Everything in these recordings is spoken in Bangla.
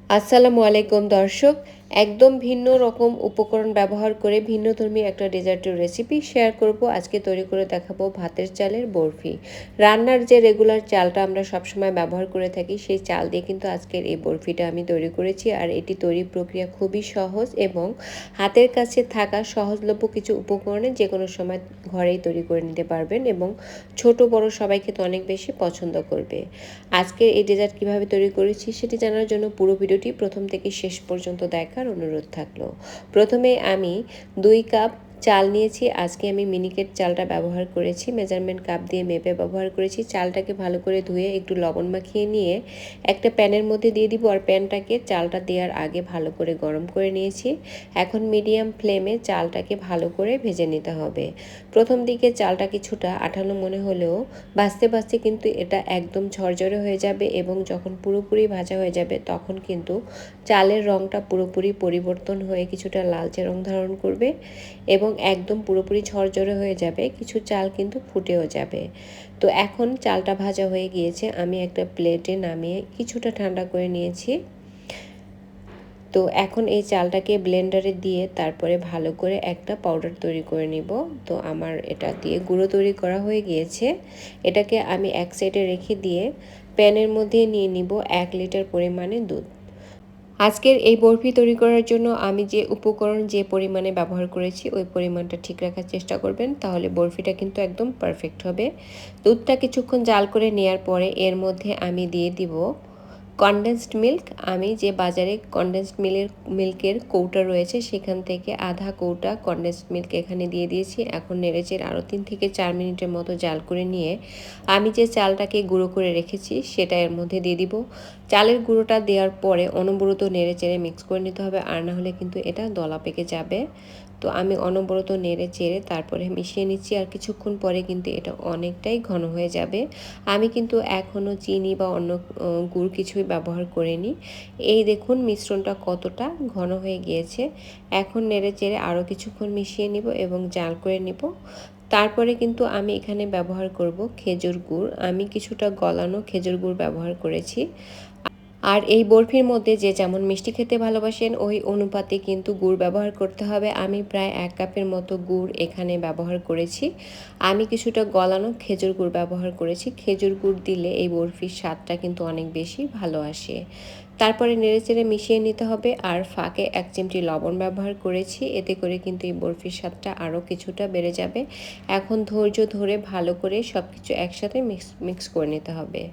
আসসালামু আলাইকুম দর্শক, একদম ভিন্ন রকম উপকরণ ব্যবহার করে ভিন্নধর্মী একটা ডেজার্টের রেসিপি শেয়ার করব। আজকে তৈরি করে দেখাবো ভাতের চালের বরফি। রান্নার যে রেগুলার চালটা আমরা সবসময় ব্যবহার করে থাকি, সেই চাল দিয়ে কিন্তু আজকের এই বরফিটা আমি তৈরি করেছি। আর এটি তৈরির প্রক্রিয়া খুবই সহজ এবং হাতের কাছে থাকা সহজলভ্য কিছু উপকরণে যে কোনো সময় ঘরেই তৈরি করে নিতে পারবেন এবং ছোট বড় সবাই খেতে অনেক বেশি পছন্দ করবে। আজকের এই ডেজার্ট কীভাবে তৈরি করেছি সেটি জানার জন্য পুরো ভিডিওটি প্রথম থেকে শেষ পর্যন্ত দেখার অনুরোধ থাকলো। প্রথমে আমি 2 কাপ চাল নিয়েছি। আজকে আমি মিনিকেট চালটা ব্যবহার করেছি, মেজারমেন্ট কাপ দিয়ে মেপে ব্যবহার করেছি। চালটাকে ভালো করে ধুয়ে একটু লবণ মাখিয়ে নিয়ে একটা প্যানের মধ্যে দিয়ে দিব, আর প্যানটাকে চালটা দেওয়ার আগে ভালো করে গরম করে নিয়েছি। এখন মিডিয়াম ফ্লেমে চালটাকে ভালো করে ভেজে নিতে হবে। প্রথম দিকে চালটা কিছুটা আঠালো মনে হলেও ভাজতে ভাজতে কিন্তু এটা একদম ঝরঝরে হয়ে যাবে এবং যখন পুরোপুরি ভাজা হয়ে যাবে তখন কিন্তু চালের রঙটা পুরোপুরি পরিবর্তন হয়ে কিছুটা লালচে রং ধারণ করবে এবং একদম পুরোপুরি ঝরঝরে হয়ে যাবে। কিছু চাল কিন্তু ফুটেও যাবে। তো এখন চালটা ভাজা হয়ে গিয়েছে, আমি একটা প্লেটে নামিয়ে কিছুটা ঠান্ডা করে নিয়েছি। তো এখন এই চালটাকে ব্লেন্ডারে দিয়ে তারপরে ভালো করে একটা পাউডার তৈরি করে নিব। তো আমার এটা দিয়ে গুঁড়ো তৈরি করা হয়ে গিয়েছে। এটাকে আমি এক সাইডে রেখে দিয়ে প্যানের মধ্যে নিয়ে নিব 1 লিটার পরিমাণে দুধ। আজকের এই বরফি তৈরি করার জন্য আমি যে উপকরণ যে পরিমাণে ব্যবহার করেছি ওই পরিমাণটা ঠিক রাখার চেষ্টা করবেন, তাহলে বরফিটা কিন্তু একদম পারফেক্ট হবে। দুধটা কিছুক্ষণ জাল করে নেওয়ার পরে এর মধ্যে আমি দিয়ে দিব কনডেন্সড মিল্ক। আমি যে বাজারে কনডেন্সড মিল্কের কৌটা রয়েছে সেখান থেকে আধা কৌটা কনডেন্সড মিল্ক এখানে দিয়ে দিয়েছি। এখন নেড়েচেড়ে আরও 3 থেকে 4 মিনিটের মতো জাল করে নিয়ে আমি যে চালটাকে গুঁড়ো করে রেখেছি সেটা এর মধ্যে দিয়ে দিব। চালের গুঁড়োটা দেওয়ার পরে অনবরত নেড়েচেড়ে মিক্স করে নিতে হবে, আর না হলে কিন্তু এটা দলা পেকে যাবে। তো আমি অনবরত নেড়ে চেড়ে তারপরে মিশিয়ে নিচ্ছি, আর কিছুক্ষণ পরে কিন্তু এটা অনেকটাই ঘন হয়ে যাবে। আমি কিন্তু এখনও চিনি বা অন্য গুড় কিছুই ব্যবহার করিনি। এই দেখুন মিশ্রণটা কতটা ঘন হয়ে গিয়েছে। এখন নেড়ে চেড়ে আরও কিছুক্ষণ মিশিয়ে নিব এবং জাল করে নিব। তারপরে কিন্তু আমি এখানে ব্যবহার করব খেজুর গুড়। আমি কিছুটা গলানো খেজুর গুড় ব্যবহার করেছি। আর এই বরফির মধ্যে যে যেমন মিষ্টি খেতে ভালোবাসেন ওই অনুপাতে কিন্তু গুড় ব্যবহার করতে হবে। আমি প্রায় 1 কাপের মতো গুড় এখানে ব্যবহার করেছি। আমি কিছুটা গলানো খেজুর গুড় ব্যবহার করেছি। খেজুর গুড় দিলে এই বরফির স্বাদটা কিন্তু অনেক বেশি ভালো আসে। তারপরে নেড়েচেড়ে মিশিয়ে নিতে হবে, আর ফাঁকে 1 চিমটি লবণ ব্যবহার করেছি। এতে করে কিন্তু এই বরফির স্বাদটা আরও কিছুটা বেড়ে যাবে। এখন ধৈর্য ধরে ভালো করে সব কিছু একসাথে মিক্স করে নিতে হবে।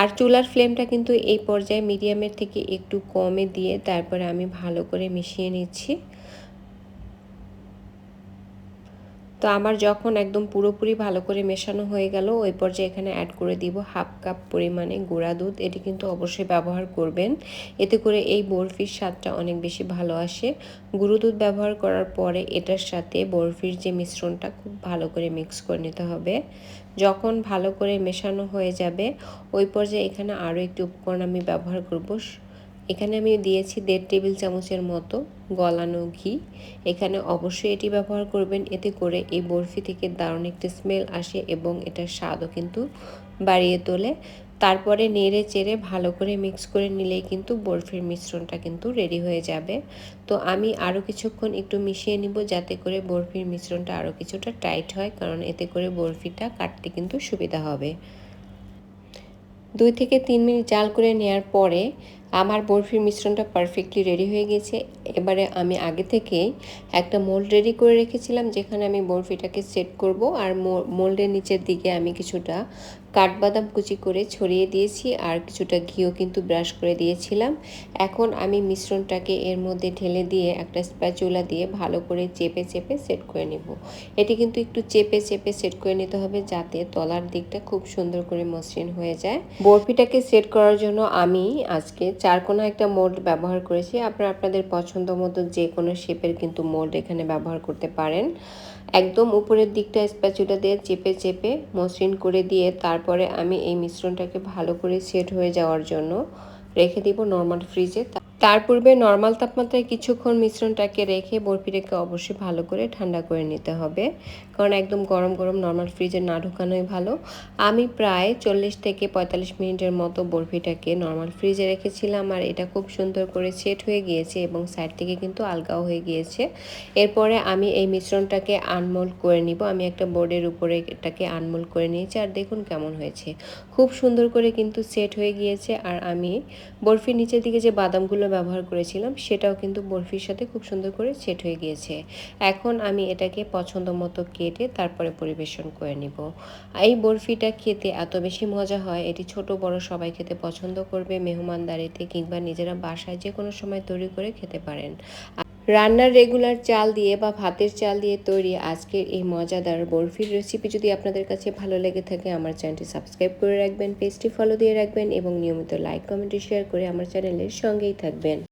আর চুলার ফ্লেমটা কিন্তু এই পর্যায়ে মিডিয়ামের থেকে একটু কমে দিয়ে তারপরে আমি ভালো করে মিশিয়ে নিচ্ছি। তো আমার যখন একদম পুরোপুরি ভালো করে মেশানো হয়ে গেল ওই পর্যায়ে এখানে অ্যাড করে দিব 1/2 কাপ পরিমাণে গুঁড়া দুধ। এটি কিন্তু অবশ্যই ব্যবহার করবেন, এতে করে এই বরফির স্বাদটা অনেক বেশি ভালো আসে। গুঁড়ো দুধ ব্যবহার করার পরে এটার সাথে বরফির যে মিশ্রণটা খুব ভালো করে মিক্স করে নিতে হবে। যখন ভালো করে মেশানো হয়ে যাবে ওই পর্যায়ে এখানে আরও একটি উপকরণ আমি ব্যবহার করব। এখানে আমি দিয়েছি 1.5 টেবিল চামচের মতো গলানো ঘি। এখানে অবশ্যই এটি ব্যবহার করবেন, এতে করে এই বরফি থেকে দারুণ একটি স্মেল আসে এবং এটার স্বাদও কিন্তু বাড়িয়ে তোলে। তারপরে নেড়ে চেড়ে ভালো করে মিক্স করে নিলেই কিন্তু বরফির মিশ্রণটা কিন্তু রেডি হয়ে যাবে। তো আমি আরও কিছুক্ষণ একটু মিশিয়ে নিব যাতে করে বরফির মিশ্রণটা আরও কিছুটা টাইট হয়, কারণ এতে করে বরফিটা কাটতে কিন্তু সুবিধা হবে। 2 থেকে 3 মিনিট জাল করে নেওয়ার পরে আমার বরফির মিশ্রণটা পারফেক্টলি রেডি হয়ে গেছে। এবারে আমি আগে থেকেই একটা মোল্ড রেডি করে রেখেছিলাম যেখানে আমি বরফিটাকে সেট করব, আর মোল্ডের নিচের দিকে আমি কিছুটা কাঠবাদাম কুচি করে ছড়িয়ে দিয়েছি, আর কিছুটা ঘিও কিন্তু ব্রাশ করে দিয়েছিলাম। এখন আমি মিশ্রণটাকে এর মধ্যে ঢেলে দিয়ে একটা স্প্যাচুলা দিয়ে ভালো করে চেপে চেপে সেট করে নেব। এটি কিন্তু একটু চেপে চেপে সেট করে নিতে হবে যাতে তলার দিকটা খুব সুন্দর করে মসৃণ হয়ে যায়। বরফিটাকে সেট করার জন্য আমি আজকে 4 কোণা একটা মোল্ড ব্যবহার করেছি। আপনারা আপনাদের পছন্দ মতো যে কোনো শেপের কিন্তু মোল্ড এখানে ব্যবহার করতে পারেন। একদম উপরের দিকটা স্প্যাচুলা দিয়ে চেপে চেপে মসৃণ করে দিয়ে তারপরে আমি এই মিশ্রণটাকে ভালো করে সেট হয়ে যাওয়ার জন্য রেখে দিব নর্মাল ফ্রিজে। তার পূর্বে নরমাল তাপমাত্রায় কিছুক্ষণ মিশ্রণটাকে রেখে বরফিটাকে অবশ্যই ভালো করে ঠান্ডা করে নিতে হবে, কারণ একদম গরম গরম নরমাল ফ্রিজে না ঢোকানোই ভালো। আমি প্রায় 40 থেকে 45 মিনিটের মতো বরফিটাকে নরমাল ফ্রিজে রেখেছিলাম, আর এটা খুব সুন্দর করে সেট হয়ে গিয়েছে এবং সাইড থেকে কিন্তু আলগাও হয়ে গিয়েছে। এরপরে আমি এই মিশ্রণটাকে আনমোল্ড করে নিব। আমি একটা বোর্ডের উপরে এটাকে আনমোল্ড করে নিয়েছি, আর দেখুন কেমন হয়েছে। খুব সুন্দর করে কিন্তু সেট হয়ে গিয়েছে। আর আমি বরফির নিচের দিকে যে বাদামগুলো ব্যবহার করেছিলাম সেটাও কিন্তু বরফির সাথে খুব সুন্দর করে সেট হয়ে গিয়েছে। এখন আমি এটাকে পছন্দ মতো কেটে তারপরে পরিবেশন করে নিব। এই বরফিটা খেতে এত বেশি মজা হয়, এটি ছোট বড় সবাই খেতে পছন্দ করবে। মেহমানদারিতে কিংবা নিজেরা বাসায় যে কোনো সময় তৈরি করে খেতে পারেন। রান্নার রেগুলার চাল দিয়ে বা ভাতের চাল দিয়ে তৈরি আজকের এই মজাদার বরফির রেসিপি যদি আপনাদের কাছে ভালো লেগে থাকে, আমার চ্যানেলটি সাবস্ক্রাইব করে রাখবেন, পেজটি ফলো দিয়ে রাখবেন এবং নিয়মিত লাইক কমেন্ট শেয়ার করে আমার চ্যানেলের সঙ্গেই থাকবেন।